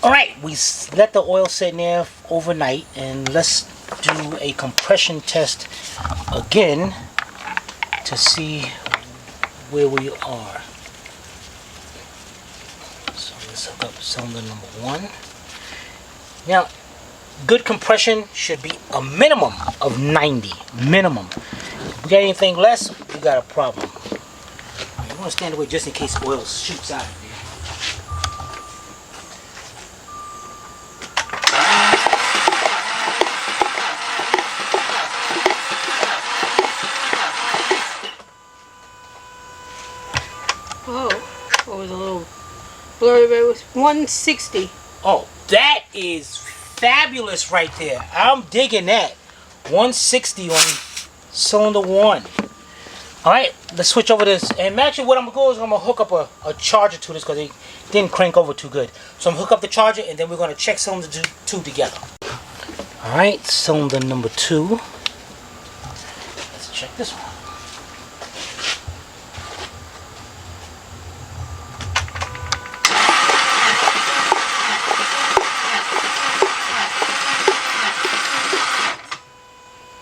Alright, we let the oil sit in there overnight, and let's do a compression test again to see where we are. So let's hook up cylinder number 1. Now, good compression should be a minimum of 90. Minimum. If we got anything less, we got a problem. You want to stand away just in case oil shoots out of there. Oh, it was a little blurry, but it was 160. Oh, that is fabulous right there. I'm digging that. 160 on cylinder 1. Alright, let's switch over this. And actually what I'm going to do is I'm going to hook up a charger to this because it didn't crank over too good. So I'm going to hook up the charger and then we're going to check cylinder 2 together. Alright, cylinder number 2. Let's check this one.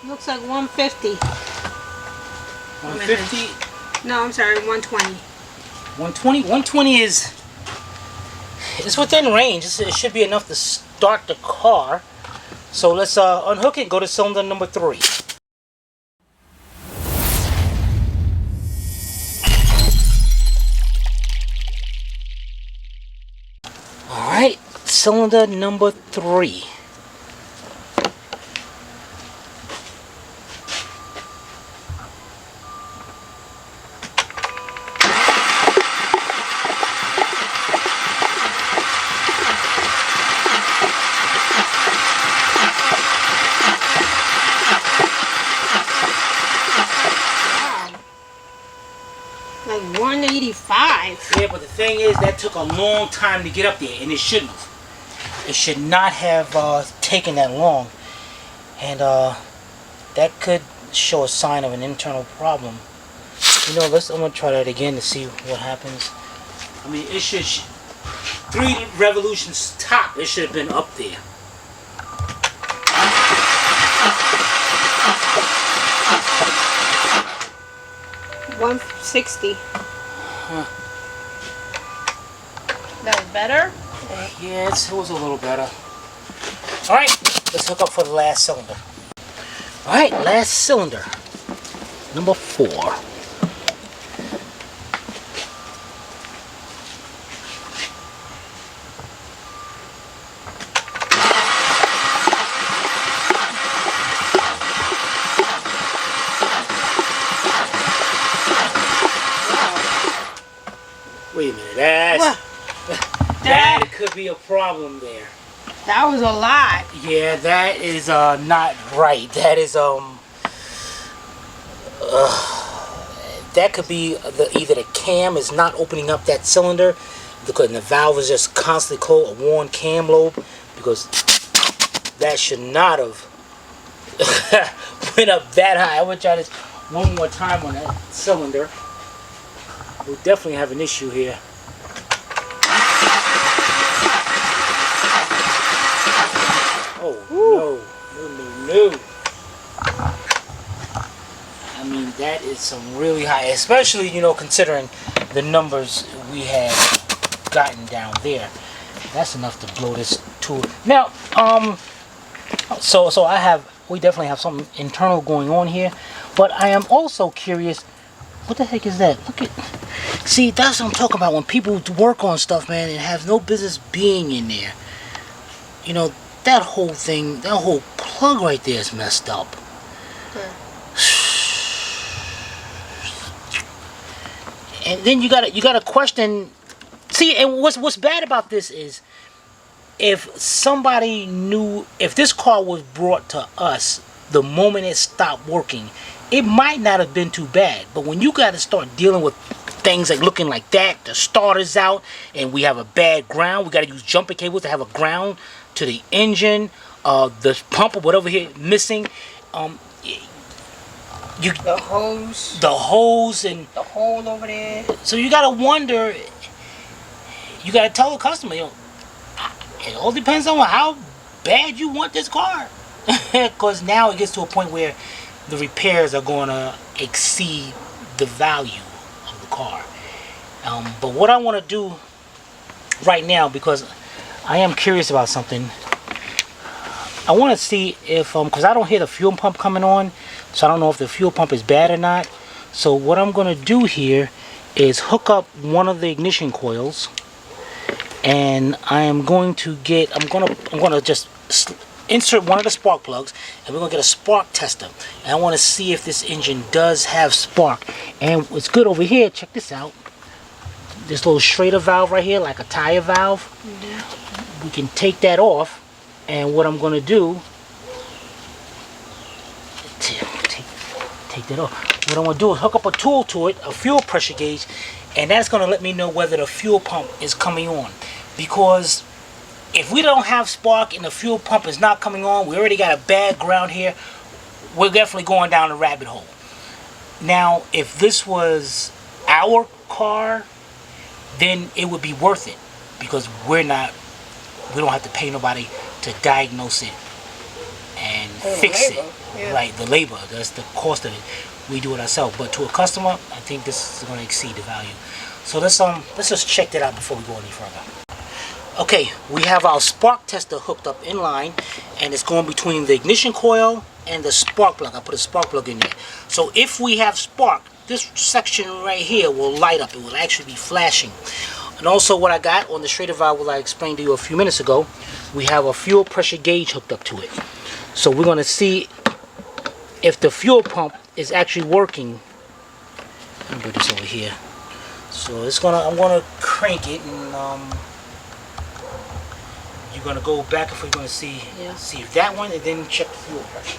Looks like 150. 150? No, I'm sorry, 120. 120? 120 is within range. It should be enough to start the car. So let's unhook it and go to cylinder number 3. Alright, cylinder number 3. Like 185. Yeah, but the thing is, that took a long time to get up there, and it shouldn't have. It should not have taken that long. And that could show a sign of an internal problem. You know, I'm going to try that again to see what happens. I mean, it should, 3 revolutions top, it should have been up there. $160. That was better? Yeah, it was a little better. Alright, let's hook up for the last cylinder. Alright, last cylinder. Number 4. Wait a minute, that could be a problem there. That was a lot. Yeah, that is not right. That is that could be either the cam is not opening up that cylinder because the valve is just constantly closed, a worn cam lobe, because that should not have went up that high. I'm gonna try this one more time on that cylinder. We'll definitely have an issue here. Oh, no. I mean, that is some really high, especially, you know, considering the numbers we had gotten down there. That's enough to blow this tool. Now, so we definitely have something internal going on here, but I am also curious, what the heck is that? Look at, see, that's what I'm talking about, when people work on stuff, man, and have no business being in there. You know, that whole thing, that whole plug right there is messed up. Okay. And then you gotta question. See, and what's bad about this is, if somebody knew, if this car was brought to us the moment it stopped working, it might not have been too bad. But when you got to start dealing with things like looking like that, the starter's out, and we have a bad ground, we got to use jumper cables to have a ground to the engine, the pump or whatever here missing. The hose and the hole over there. So you gotta wonder. You gotta tell the customer, you know, It all depends on how bad you want this car. Because now it gets to a point where the repairs are going to exceed the value of the car. But what I want to do right now, because I am curious about something, I want to see if, because I don't hear the fuel pump coming on, so I don't know if the fuel pump is bad or not. So what I'm going to do here is hook up one of the ignition coils, and I am going to get, I'm going to just insert one of the spark plugs, and we're going to get a spark tester. And I want to see if this engine does have spark. And what's good over here, check this out. This little Schrader valve right here, like a tire valve. We can take that off, and what I'm going to do, take that off. What I'm going to do is hook up a tool to it, a fuel pressure gauge, and that's going to let me know whether the fuel pump is coming on. Because if we don't have spark and the fuel pump is not coming on, we already got a bad ground here, we're definitely going down a rabbit hole. Now, if this was our car, then it would be worth it, because we don't have to pay nobody to diagnose it and fix it. Yeah. Right, the labor, that's the cost of it. We do it ourselves. But to a customer, I think this is going to exceed the value. So let's just check that out before we go any further. Okay, we have our spark tester hooked up in line, and it's going between the ignition coil and the spark plug. I put a spark plug in there. So if we have spark, this section right here will light up. It will actually be flashing. And also what I got on the Schrader valve, what I explained to you a few minutes ago, we have a fuel pressure gauge hooked up to it. So we're going to see if the fuel pump is actually working. Let me put this over here. So I'm gonna crank it, and you're gonna go back if we're gonna see if that one, and then check the fuel pressure.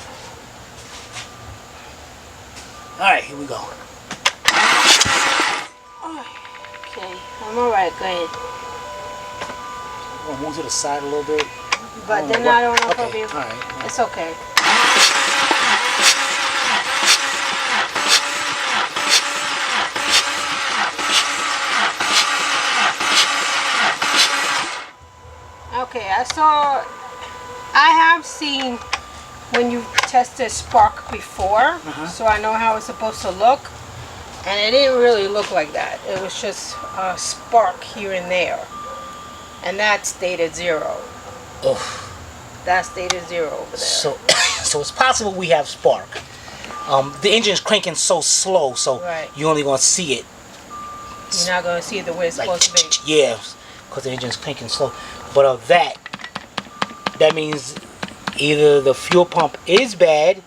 All right, here we go. Okay, I'm alright. Go ahead. I'm gonna move to the side a little bit. But then I don't know if I'll be. All right. It's okay. Okay, I have seen when you tested spark before, so I know how it's supposed to look, and it didn't really look like that. It was just a spark here and there, and that stayed at 0. Ugh. That stayed at 0 over there. So it's possible we have spark. The engine's cranking so slow, so you're only gonna see it. You're not gonna see it the way it's supposed to be. Yeah, because the engine's cranking slow. But that means either the fuel pump is bad,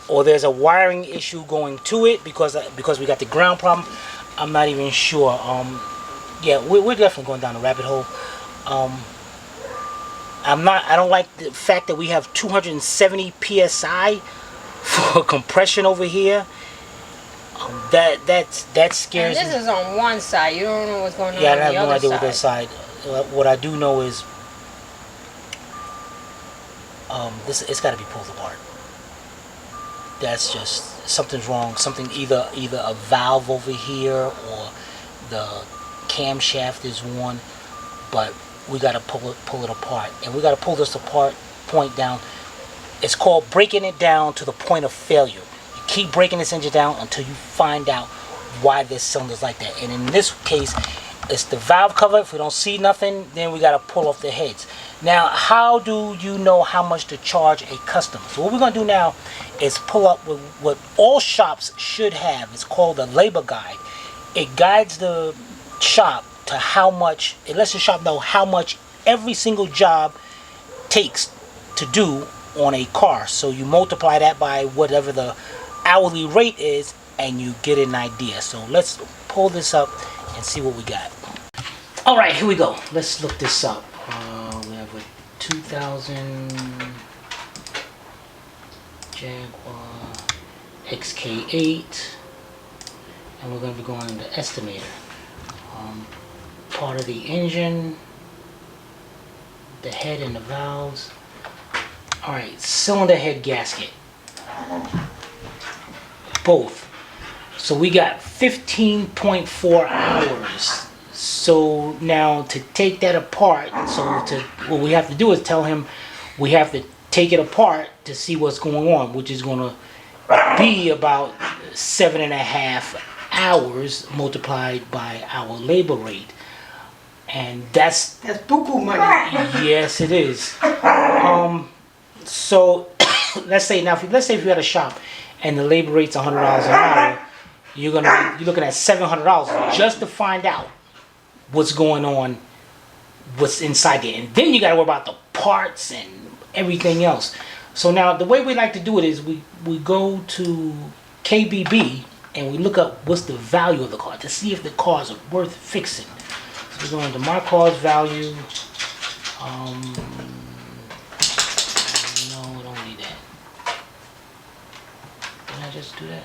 or there's a wiring issue going to it because we got the ground problem. I'm not even sure. Yeah, we're definitely going down a rabbit hole. I don't like the fact that we have 270 psi for compression over here. That scares me. And this is on one side. You don't know what's going on yeah, on the other side. I have no idea what that side. What I do know is it's got to be pulled apart. That's just something's wrong. Something either a valve over here or the camshaft is one, but we got to pull it apart, and we got to pull this point down. It's called breaking it down to the point of failure. You keep breaking this engine down until you find out why this cylinder's like that. And in this case, it's the valve cover. If we don't see nothing, then we got to pull off the heads. Now, how do you know how much to charge a customer? So what we're going to do now is pull up with what all shops should have. It's called a labor guide. It guides the shop to how much, it lets the shop know how much every single job takes to do on a car. So you multiply that by whatever the hourly rate is, and you get an idea. So let's pull this up and see what we got. All right, here we go. Let's look this up. We have a 2000 Jaguar XK8, and we're going to be going to the estimator. Part of the engine, the head and the valves. All right, cylinder head gasket. Both. So we got 15.4 hours. So now to take that apart, what we have to do is tell him we have to take it apart to see what's going on, which is going to be about 7.5 hours multiplied by our labor rate, and that's buku money. yes, it is. So let's say if you had a shop and the labor rate's $100 an hour, you're looking at $700 just to find out what's going on, what's inside there, and then you got to worry about the parts and everything else. So now the way we like to do it is we go to KBB and we look up what's the value of the car to see if the cars are worth fixing. So we go into my car's value. No, we don't need that. Did I just do that?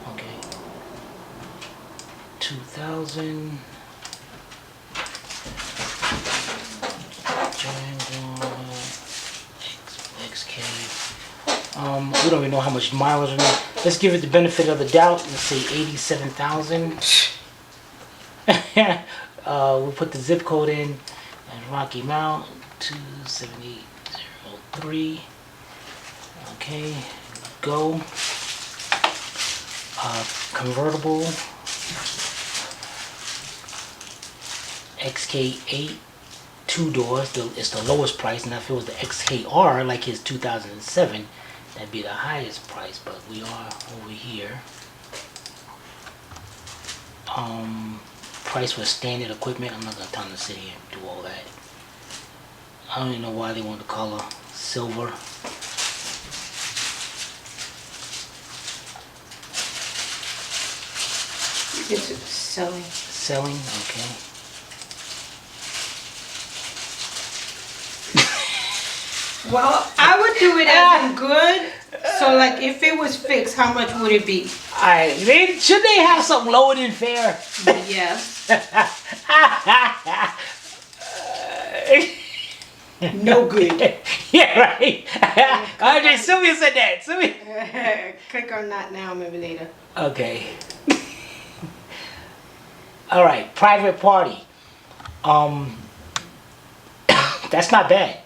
Okay. 2000 Jaguar XK. We don't even know how much mileage on it. Let's give it the benefit of the doubt. Let's say 87,000. We'll put the zip code in and Rocky Mount 27803. Okay, go. Convertible XK8 2 doors. It's the lowest price. Now if it was the XKR like his 2007, that'd be the highest price, but we are over here. Price for standard equipment. I'm not gonna tell them to sit here and do all that. I don't even know why they want the color silver. It's selling. Selling, okay. Well, I would do it as in good. So, like, if it was fixed, how much would it be? Should they have something lower than fair? Yes. No good. Yeah, right. Okay, Sylvia said that. Sylvia. Click on not now, maybe later. Okay. All right, private party. That's not bad.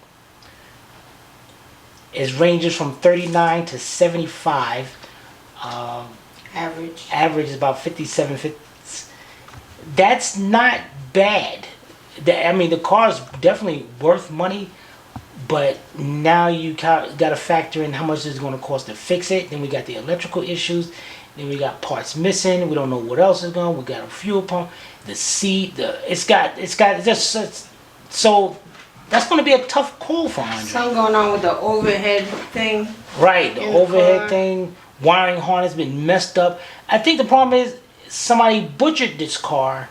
It ranges from 39 to 75. Average. Average is about 57. That's not bad. I mean, the car's definitely worth money, but now you got to factor in how much it's going to cost to fix it. Then we got the electrical issues. Then we got parts missing. We don't know what else is going. We got a fuel pump, the seat. So that's going to be a tough call for Andre. Something going on with the overhead thing. Right, the overhead thing. Wiring harness been messed up. I think the problem is somebody butchered this car,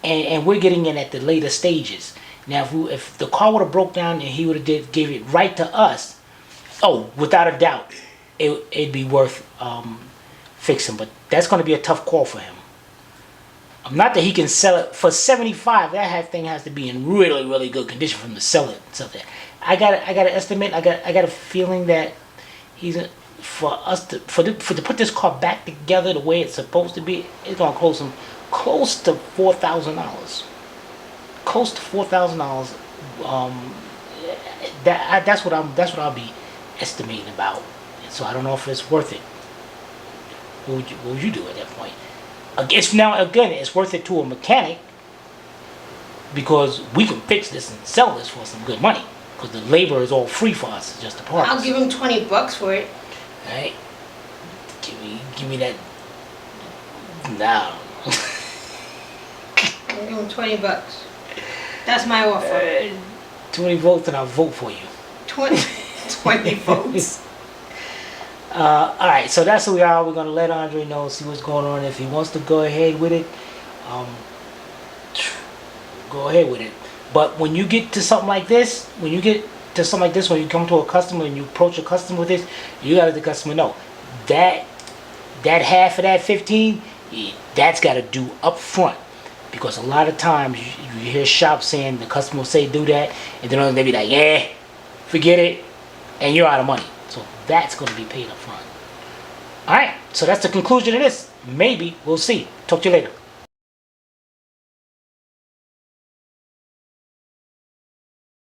and we're getting in at the later stages. Now, if the car would have broke down and he would have gave it right to us, without a doubt, it'd be worth fixing. But that's going to be a tough call for him. Not that he can sell it for 75. That thing has to be in really, really good condition for him to sell it. I got an estimate. I got a feeling that to put this car back together the way it's supposed to be, it's gonna cost him close to $4,000. Close to $4,000. That's what I'll be estimating about. So I don't know if it's worth it. What would you do at that point? It's worth it to a mechanic because we can fix this and sell this for some good money because the labor is all free for us. It's just the parts. I'll give him $20 for it. All right, give me that. No. I'll give him $20. That's my offer. 20 votes and I'll vote for you. 20 votes. Alright, so that's who we are. We're going to let Andre know, see what's going on. If he wants to go ahead with it, go ahead with it. But when you get to something like this, when you come to a customer and you approach a customer with this, you got to let the customer know that half of that 15, that's got to do up front. Because a lot of times you hear shops saying, the customer will say do that, and then they be like, yeah, forget it, and you're out of money. So that's going to be paid up front. Alright, so that's the conclusion of this. Maybe. We'll see. Talk to you later.